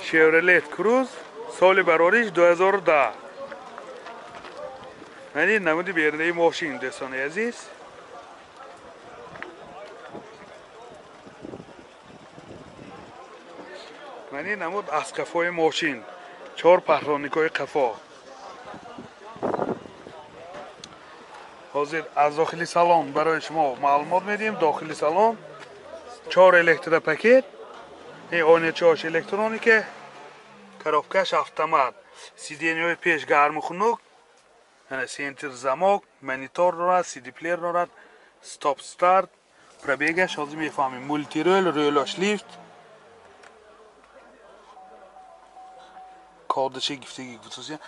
Chevrolet Cruze سال برارش 2010. یعنی نمودی بیرنه ماشین دوستان عزیز. یعنی نمود از قفای ماشین 4 پهلوانیکای قفا. حاضر از داخلی سالن برای شما معلومات میدیم. داخلی سالن 4 الکترو پاکت، این آینه چاش الکترونیکه، коробкаш автомат، сиденьёи пеш гарму хунук, сентр замок, монитор дорад, CD плеер дорад, стоп старт, пробегаш ҳозир мефаҳмем, мультирол, рӯлаш лифт, кодаши гифтаги хусусия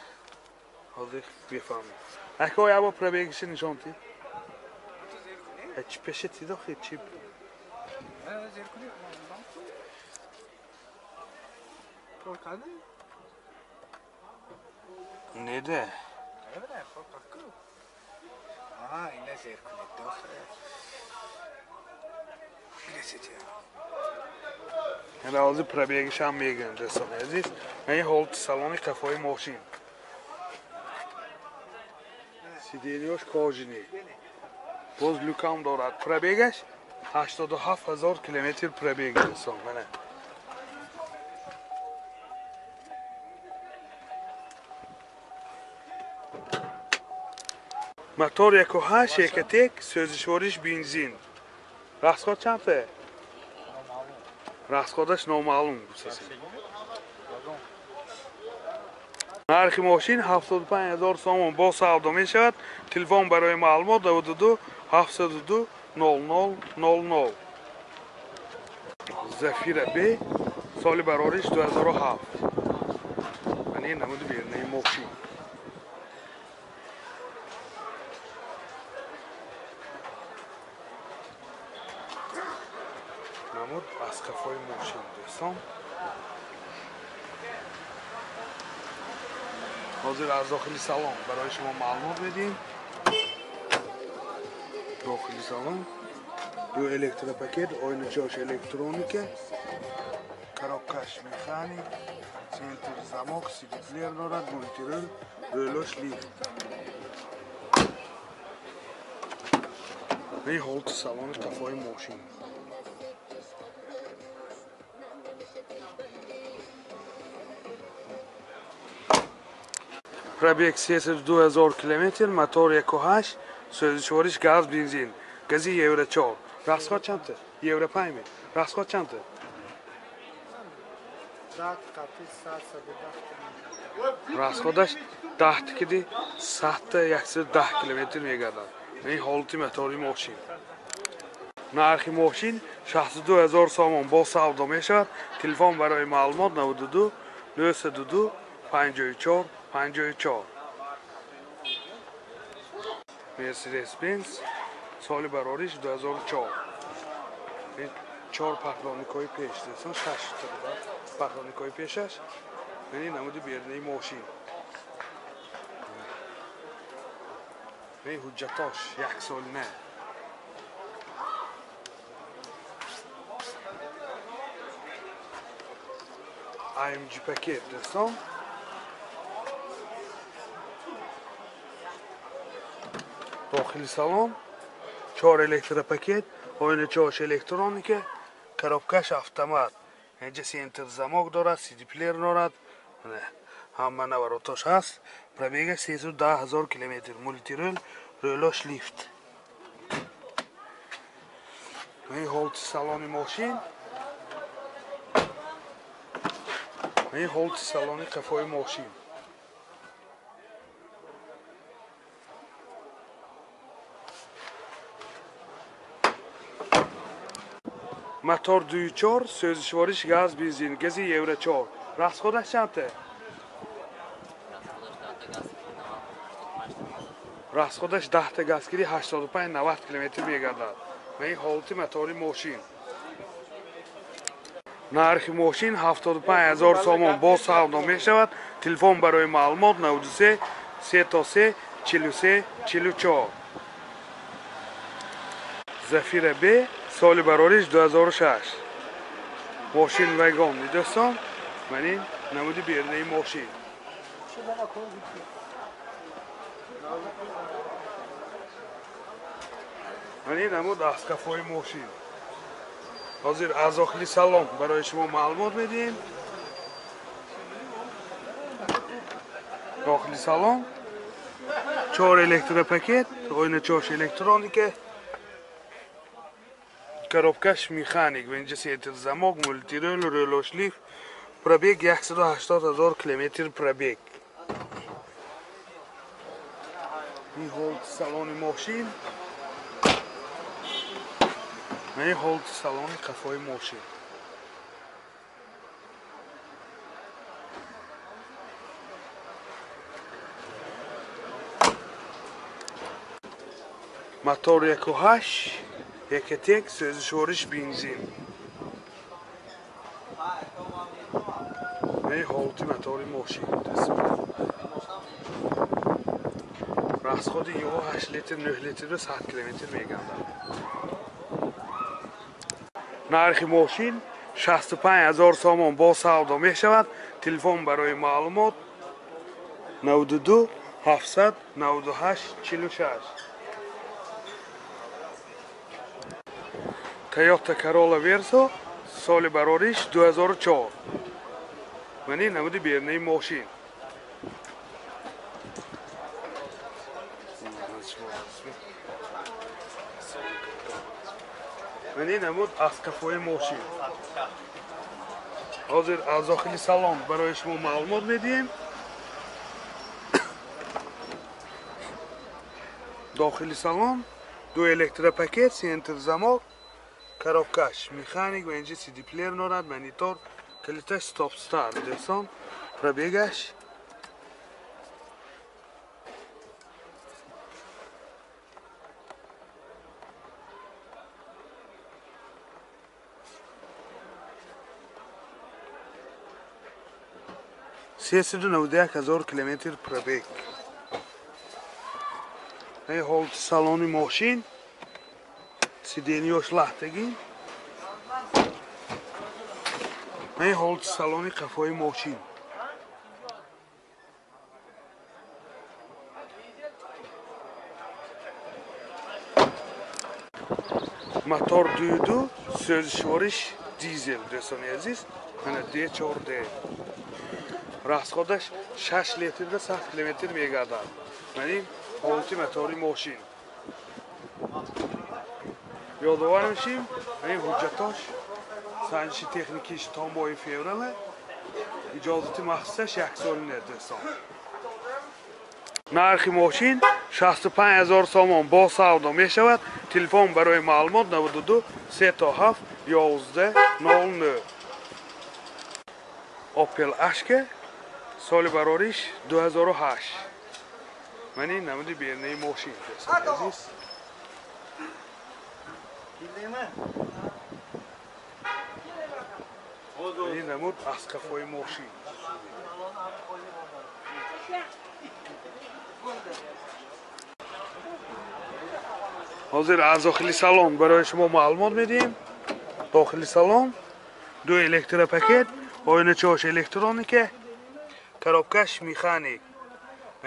ҳозир мефаҳмем. Ака яво пробегаши нишон ти. Чи пеше ти дохи чи Nede? Aha, yine zirkulet dofre. Hele hozir probegish ham megan do'stlar aziz. Mana holt saloni qafoi mashin. Sidenyosh kojini. Boz lukam dorad. Probegish 87000 kilometr probeg do'stlar mana. Motor 1.8 1.1 so'zishvorish benzin. Rasxod chanti? Rasxodash noma'lum xususan. Narxi mashin 75000 so'm با savdo meshavad. Telefon برای معلومات 22 722 0000. Zafira B سال برارش 2007. یعنی نمود بیرنه ماشین. نمود از قفای ماشین دوستان. حاضر از داخلی سالن برای شما معلومات میدیم. داخلی سالن 2 الکترو پاکت، آینه چاش الکترونیکه، коробкаш механик، центр замок، CD плеер дорад, мультирол, рӯлош лифт. این حالت سالن قفای ماشین. Пробег 32000 км, мотор 1.8, со'zishvorish gaz benzin, gazi евро 4. Расход чанта? Евро 5 ми. Расход чанта? Расходаш 10 киди 110 км мегардад. این حالتی мотори ماشین. нархи ماشین 62000 сомон با savdo мешавад. Телефон барои маълумот 92 932 54 54. Mercedes Benz سال برارش 2004. این 4 پهلوانیکای پیش دستان 6 تا پهلوانیکای پیشش. یعنی نمود بیرنه ماشین. این حجتاش 1 سال نه. AMG paket do'stlar. Daxili salon 4 elektro paket, oyna chosh elektronika, коробкаш avtomat. اینجا سنتر zamok دارد، CD player دارد. همه نواراتش هست. پروبگ 310000 کیلومتر. مولتیرول، رولاش لیفت. این هولت سالن ماشین. این هولت سالن قفای ماشین. Motor 2.4 so'zishvorish gaz benzin, gazi евро 4. Расходаш чанта? Расходаш 10 та газгирӣ 85-90 км мегардад. Ва ин ҳолати мотори мошин. нархи мошин 75000 сомон бо савдо мешавад. Телефон барои маълумот 93 33 43 44. Zafira B соли барориш 2006. Мошин вагон, дӯстон. мани намуди бернаи мошин. мани намуд дасткафои мошин. ҳозир аз дохили салон барои шумо маълумот медиҳем. дохили салон 4 электропакет, ойначош электроника, коробкаш механик, венҷа сентр замок, мультирол, рӯлошлиф, пробег 180 000 километр пробег. ин ҳолати салони мошин. ин ҳолати салони қафои мошин. мотор 1.8 Екатек, сӯзишвориш бензин. ин ҳолати мотори мошин. расходи ёҳо 8 литр 9 литр 100 километр мегардад. нархи мошин 65 000 сомон бо савдо мешавад. телефон барои маълумот 92 700 98 46. Toyota Corolla Verso соли барориш 2004. мани намуди бернаи мошин. мани намуд дасткафои мошин. ҳозир аз дохили салон барои шумо маълумот медиҳем. дохили салон 2 электропакет, сентр замок, коробкаш механик ва инҷи CD плеер дорад, монитор, калиташ стоп старт. дӯстон, пробегаш سیصد و 91 000 کیلومتر پربیک. ای ҳолати салони мошин. сиденияш лахтагӣ. ای ҳолати салони қафои мошин. мотор 2.2 сӯзишвориш дизел. дӯстони азиз, мана D4D. расходаш 6 литр 100 километр мегардад. мани ҳолати мотори мошин. ёдовар мешим, ин ҳуҷҷатош санҷиши техникиш томбои феврала, иҷозати махсусаш 1 солина. дӯстон, нархи мошин 65 000 сомон бо савдо мешавад. телефон барои маълумот 92 37 11 00. Opel Ashka соли барориш 2008. мани намуди бернаи мошин. дӯстони азиз, ин намуд дасткафои мошин. ҳозир аз дохили салон барои шумо маълумот медиҳем. дохили салон 2 электропакет, ойначош электроника, коробкаш механик,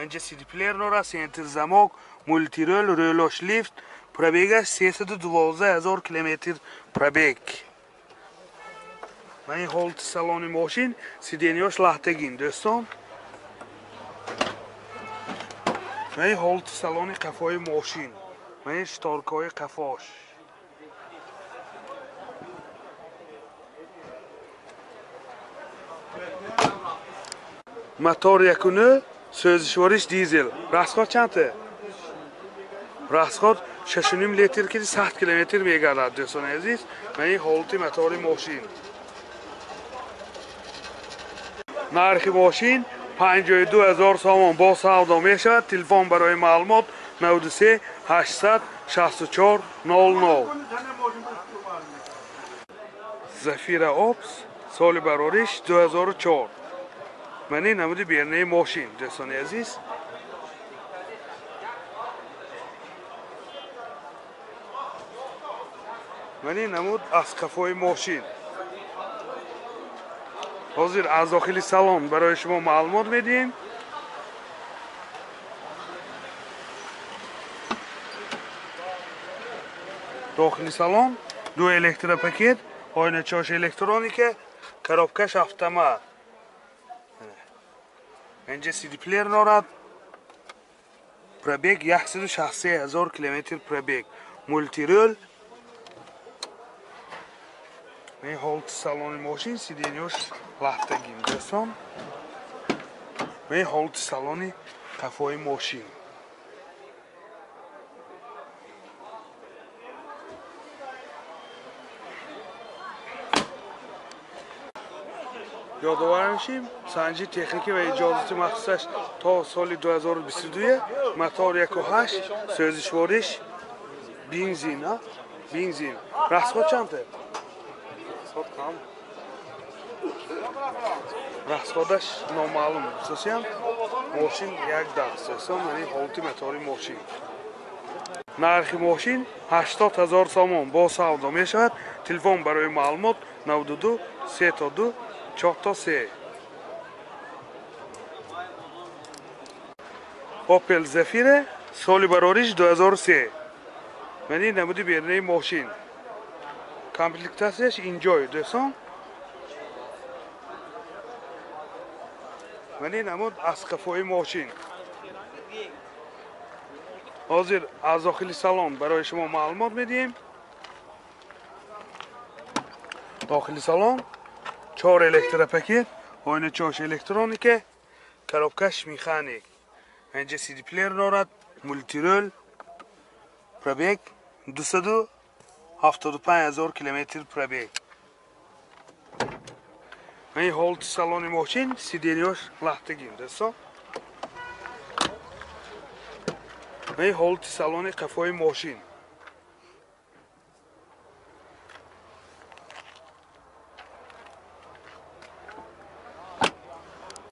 инҷа CD плеер дорад, сентр замок, мультирол, рӯлош лифт, пробегаш 312 000 километр пробег. ин ҳолати салони мошин. сиденияш лахтагин. дӯстон, ин ҳолати салони қафои мошин. ин шторкҳои қафош. мотор 1.9 сӯзишвориш дизел. расход чанде? расход 6.5 литр ки 100 километр мегардад. дӯстони азиз, ин ҳолати мотори мошин. нархи мошин 52 000 сомон бо савдо мешавад. телефон барои маълумот 93 800 64 00. Zafira Ops соли барориш 2004. мани намуди бернаи мошин. дӯстони азиз, мани намуд аз қафои мошин. حاضر از داخل سالن برای شما معلومات میدیم. داخل سالن دو الکترو پاکت، آینه چاش الکترونیکه، коробкаш автомат. اینجا سی دی پلیر دارد. پرابیگ 163,000 کیلومتر پرابیگ. مولتی رول. این هولت سالن ماشین سیدینیوش لحتگیم دوستان. این هولت سالن قفای ماشین. یادآور میشیم سنجی تکنیکی و اجازات مخصوصش تا سال 2022 موتور 1.8 سوزشوارش بنزین ها بنزین راسخود چنده؟ راسخودش نامعلوم دوستان ماشین یک دست یعنی هولتی موتوری ماشین نرخ ماشین 80,000 سوم با سودا می شود تلفن برای معلومات 92 32 4 اوپل زفیر سالی براریش 2003 یعنی نمودی بیرنه ماشین کامپلیکتاسیش اینجای دوستان یعنی نمود از قفای ماشین حاضر از داخل سالن برای شما معلومات میدیم داخل سالن 4 الکترو پاکت آینه چاش الکترونیکه коробкаш مکانیک اینجا سی دی پلیر دارد مولتی رول پرابیگ 275,000 کیلومتر پرابیگ این هولت سالن ماشین سیدینیوش لحتگیم دوستان این هولت سالن قفای ماشین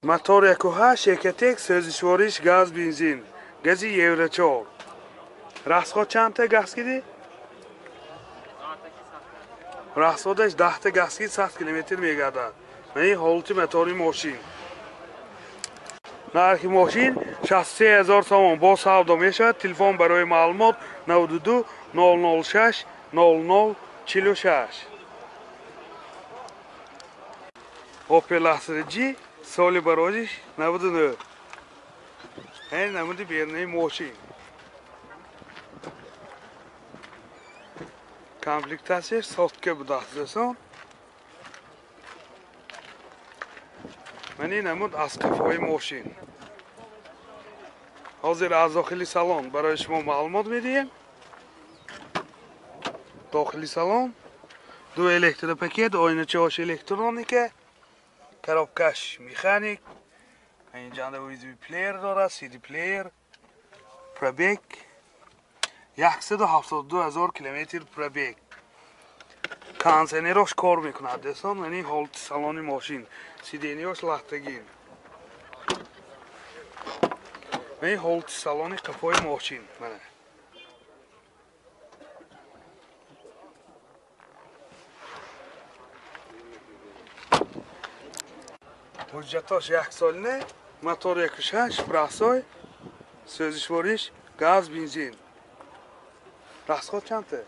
موتور 1.8 یک سوزشوارش گاز بنزین گازی یورو 4 راسخود چند تا گاز کیدی؟ راسخودش 10 تا گاز کید 100 کیلومتر میگردد این هولت موتوری ماشین نرخ ماشین 63,000 سوم با سودا میشود تلفن برای معلومات 92 006 00 46 اوپل استرا جی سالی برایش 99 این نمودی بیرنه ماشین کامپلیکتاسیش ساختگی بوده دوستان من این نمود از قفای ماشین حاضر از داخل سالن برای شما معلومات میدیم داخل سالن دو الکترو پاکت آینه چاش الکترونیکه коробкаш مکانیک اینجا USB پلیر داره سی دی پلیر پرابیگ 172,000 کیلومتر پرابیگ کانسنیروش کار میکند دوستان یعنی هولت سالن ماشین سیدینیوش لحتگین این هولت سالن قفای ماشین منه حجتاش 1 سالنه موتور 1.6 براسای سوزشوارش گاز بنزین راسخود چنده؟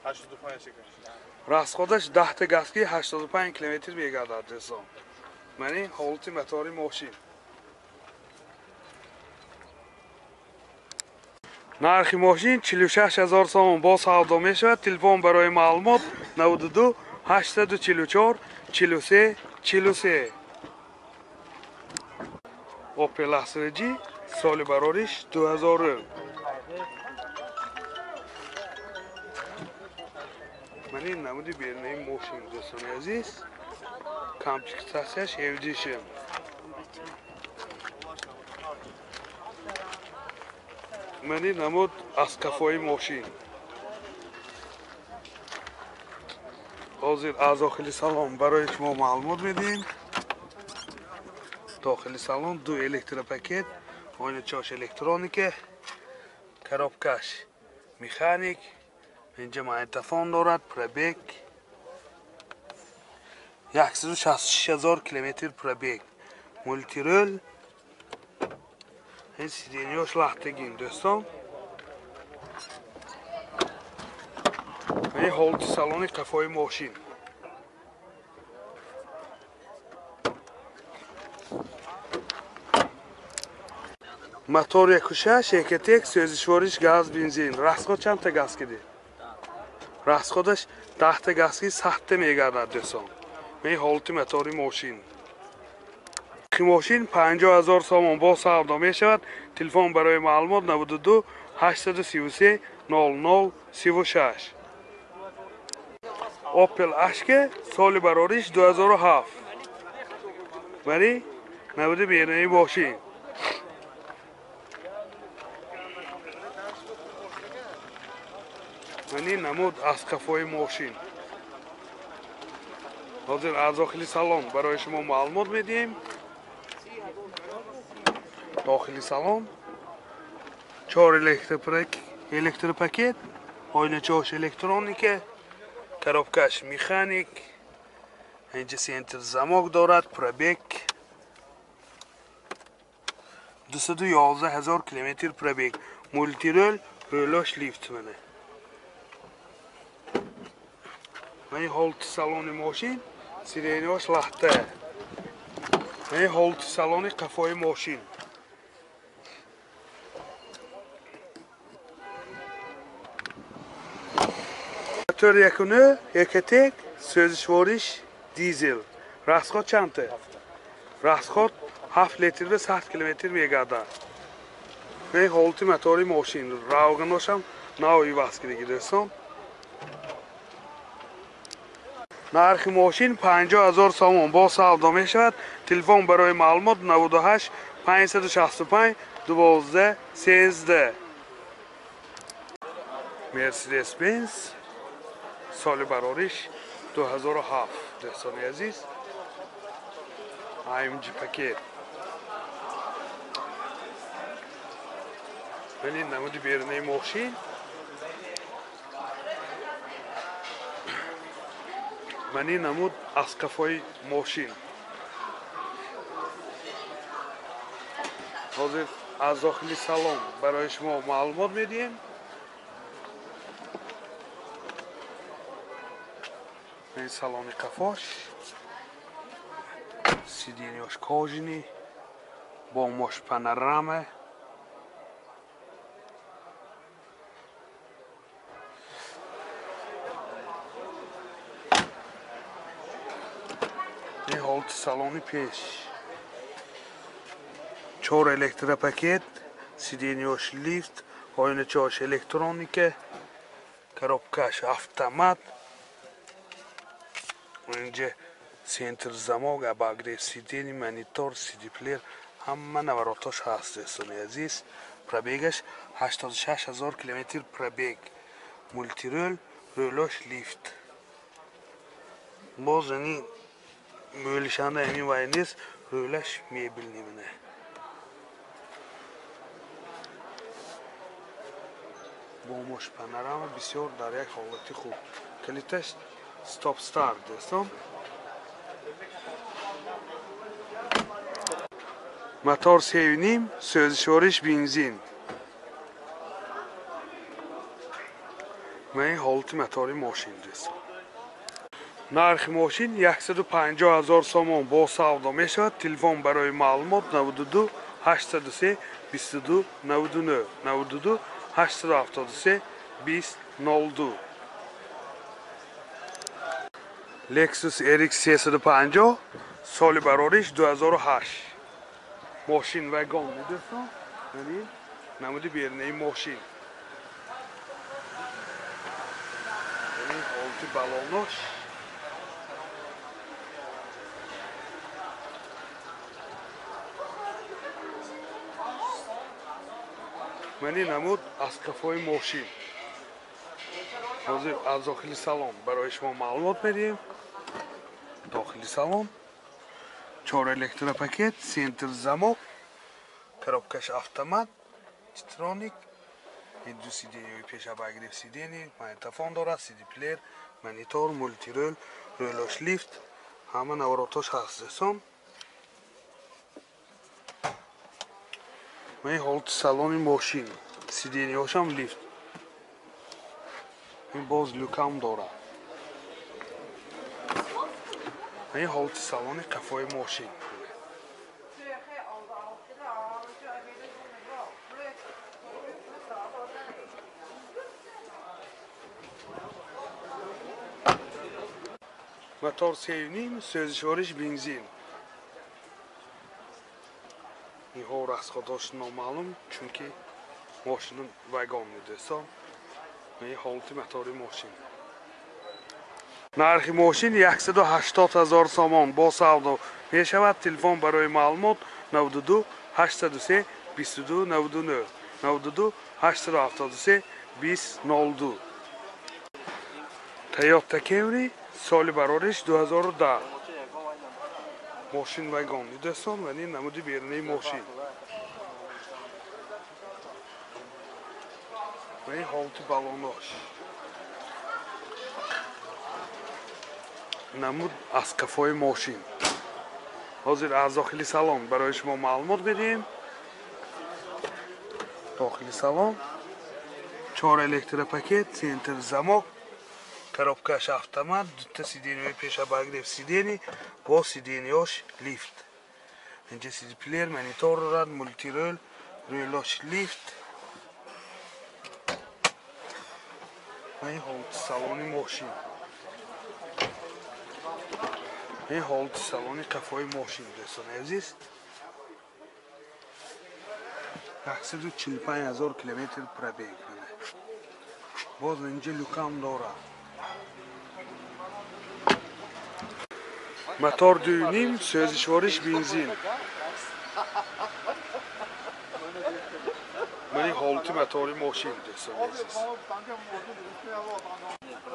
85 شکر راسخودش 10 تا گاز کی 85 کیلومتر میگردد دوستان یعنی هولت موتوری ماشین نرخ ماشین 46,000 سوم با سودا میشود تلفن برای معلومات 92 844 43 43 اوپل استرا جی سالی براریش 2000 من این نمودی بیرنه ماشین دوستان عزیز کامپلیکتاسیش ایویدیشن من این نمود از قفای ماشین حاضر از داخل سالن برای شما معلومات میدیم داخل سالن دو الکترو پاکت آینه چاش الکترونیکه коробкаш مکانیک اینجا مایتفون دارد پرابیگ 166,000 کیلومتر پробیگ مولتیرول. این سیدینیوش لختگین دوستان. این هولت سالن قفای ماشین. موتور 1.6 1.1 سوزشوارش گاز بنزین. راسخود چند تا گاز کده؟ راسخودش 10 تا گاز کی سخت میگردد دوستان. این هولت موتور ماشین. این ماشین 50,000 سوم با سودا می شود. تلفن برای معلومات 92 833 0036. اوپل اشک سال براریش 2007. ولی نبوده بیرونی ماشین. منی نمود از کفای ماشین. حاضر از داخلی سالن برای شما معلومات میدیم. داخلی سالن 4 الکتر پاکت، آینه چاش الکترونیکه، коробкаш مکانیک، اینجا سنتر زماک دارد، پرابیگ 211,000 کیلومتر پرابیگ، مولتیرول رولاش لیفت منه. من هولت سالن ماشین سیریناش لخته. من هولت سالن قفای ماشین. موتور 1.9 1.1 سوزشوارش دیزل. راسخود چنده؟ راسخود 7 لیتر به 100 کیلومتر میگردد. من هولت موتور ماشین. راوگناش هم نوی واسکیدگی دوستان. نرخ ماشین 50,000 سوم با سودا می شود. تلفن برای معلومات 98 565 12 13. مرسدس بنز سال براریش 2007 دوستان عزیز. AMG پاکت. من این نمود بیرونی ماشین. من این نمود از کفای ماشین. حاضر از داخلی سالن برای شما معلومات میدیم. این سالن کفاش سیدینیاش کاجینی با ماش پانورامه. این هولت سالن پیش 4 الکتر پاکت، سیدینیاش لیفت، آینه چاش الکترونیکه، коробкаш автомат. اینجا سنتر زماک، اباگریف سیدینی، مانیتور، سیدی پلیر همه نوراتاش هست دوستان عزیز. پرابیگش 86,000 کیلومتر پرابیگ. مولتیرول رولاش لیفت. باز یعنی مولشانده همین وای نیست. رولاش میبینی منه. با ماش پانوراما بسیار در یک حالت خوب. کلیدش استاپ استارت دوستان. موتور 3.5 سوزشوارش بنزین. من هولت موتور ماشین دوستان. نرخ ماشین 150,000 سوم با سودا می شود. تلفن برای معلومات 92 803 22 99 92 873 20 02. لکسوس RX 350 سال براریش 2008. ماشین وگان میدونستم. یعنی نمودی بیرونی ماشین. یعنی هولت بالوناش. منی نمود از کفای ماشین. حاضر از داخلی سالن برای شما معلومات میدیم. داخلی سالن 4 الکتر پاکت، سنتر زماک، коробкаш автомат، الکترونیک. این دو سیدینی پیش اباگریف سیدینی، مایتافون دارد، سیدی پلیر، مانیتور، مولتیرول، رولاش لیفت. Hamma navrotош ҳаст до'стон. Мен ҳолати салони мошин, сиденияшам лифт. Ин боз люкам дорад. Мен ҳолати салони қафои мошин. Мотор 3.5, сӯзишвориш бензин. Инҳо расходош номаълум, чунки мошин вагон медоёстон. Мен ҳолати мотори мошин. Нархи мошин 180 000 сомон бо савдо мешавад. Телефон барои маълумот 92 803 22 99 92 873 2002. Toyota Camry соли барориш 2010. Мошин вагон до'стон, вани намуди беруни мошин. Вани ҳолати балонош. Намуд аз қафои мошин. Ҳозир аз дохили салон барои шумо маълумот медиҳем. Дохили салон 4 электропакет, центр замок, коробкаш автомат, дута сиденияи пешабагирев сидени бо сиденияш лифт. Инҷа CD плеер, монитор дорад, мультирол, рӯлош лифт. Ин ҳолати салони мошин. Ин ҳолати салони қафои мошин до'стони азиз. 145 000 километр пробег. Боз инҷа люкам дорад. Мотор 2.5, сӯзишвориш бензин. Мани ҳолати мотори мошин до'стони азиз.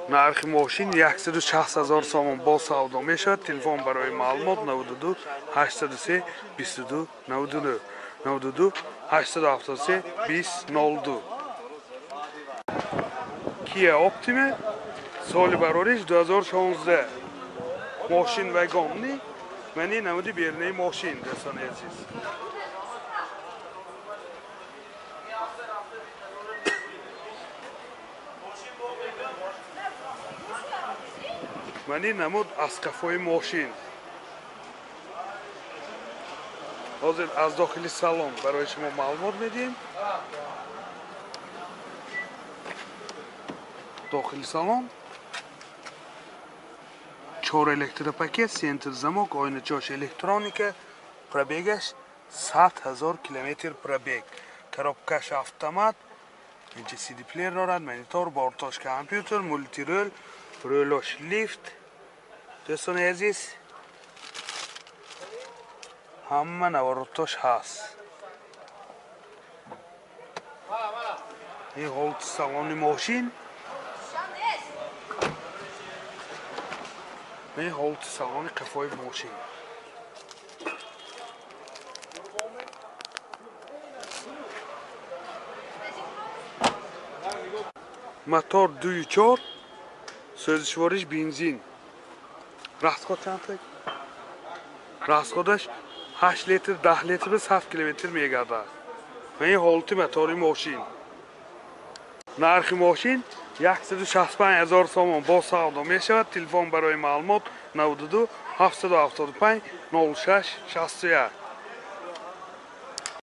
Нархи мошин 160 000 сомон бо савдо мешавад. Телефон барои маълумот 92 803 22 99 92 873 2002. Kia Optima соли барориш 2016. Мошин вагонни, мани намуди беруни мошин до'стони азиз. Мани намуд аз қафои мошин. Ҳозир аз дохили салон барои шумо маълумот медиҳем. Дохили салон 4 электропакет, центр замок, ойначош электроника, пробегаш 100 000 километр пробег. Коробкаш автомат, инҷа CD плеер дорад, монитор, бортош компютер, мультирол, рӯлош лифт. до'стони азиз, ҳама наворотош ҳаст. ин ҳолати салони мошин. ин ҳолати салони қафои мошин. мотор 2.4, сӯзишвориш бензин. расход чанд? Расходаш 8 литр, 10 литр ба 7 километр мегардад. Ин ҳолати мотори мошин. нархи мошин 165 000 сомон бо савдо мешавад. Телефон барои маълумот 92 775 06 61.